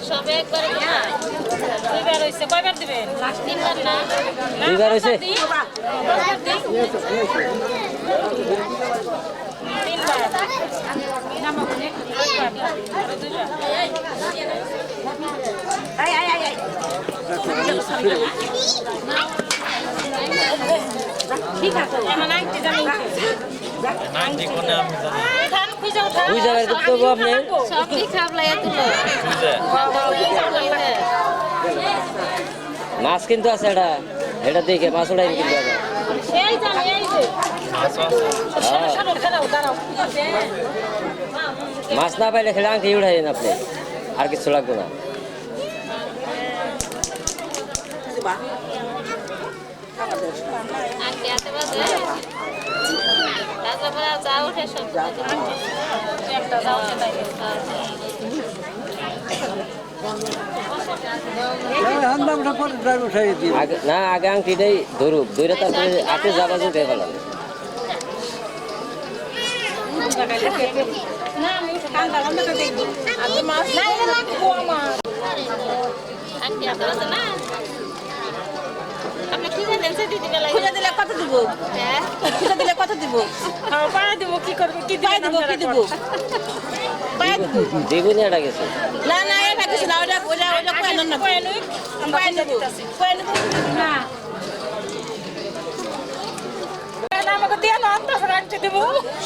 সবে একবার দুইবার হয়েছে, কয়বার দিবেন? তিনবার না, দুইবার হয়েছে। ঠিক আছে এমন আইতে জানি সবটি খাবলাই মাছ কিন্তু আছে এটা, এটা দেখে মাছ উঠাই কিন্তু মাছ না পাইলে সেটা আংটি উঠাইন আপনি, আর কিছু লাগবে না। না আগে আংটিটাই ধরুক, ধরে তারপরে আপনি যাবা উঠে ফেলাম। খুঁজে দিলে কত দিব? খুঁজে দিলে কত দিব? পাড়া দিব, কি করবো? কি দিব? কি দিব? বেগুনি এটা গেছে না না, এটা কিছু না, ওটা ওটা ওটা কয়েন না, কয়েন কয়েন দেব, কয়েন না আমাকে দিয়ে না, অন্ত রাখতে দেব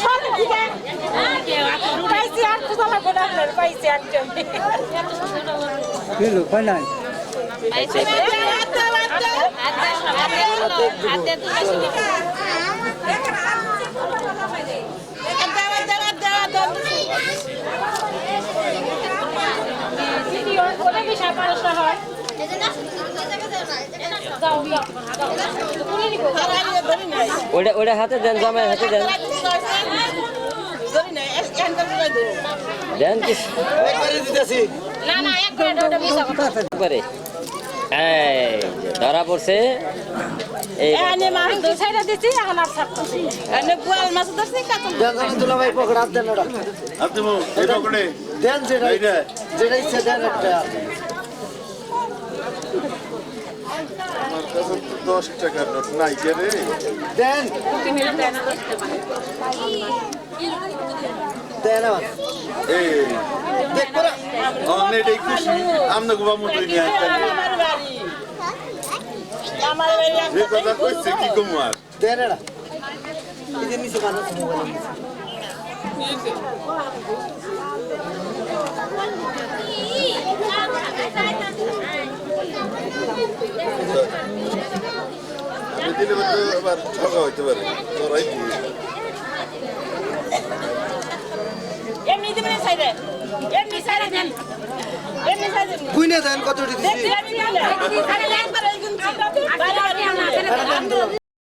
সব ঠিক আছে। পাইছি আর তো ভালো করে আপনার পাইছি একজন কিলো কয় নাই পাইছি হাতে তুলে ওটা ওটা হাতে দেন, জামাই হাতে দেন, দেন কি ধরা পড়ছে। এই দুলাভাই পকড়া দেন ওটা দেন, যেটা যেটা ইচ্ছা দেন একটা। 10 টাকার নোট নাই কে রে দেন দেন এই দেখো না অনেক খুশি আমনে গোবা মতো নিয়ে আমার বাড়ি এই কথা কইছে কি কুমার দেন এরা এই নিচে বানাস মোবাইল দিলে তো আবার ঠকা হইতে পারে তোরাই কি এমনি দিবেন সাইডে, এমনি সাইডে দেন, এমনি সাইডে বুইনা দেন কত দিছি দেখি আমি একবার এই কিন্তু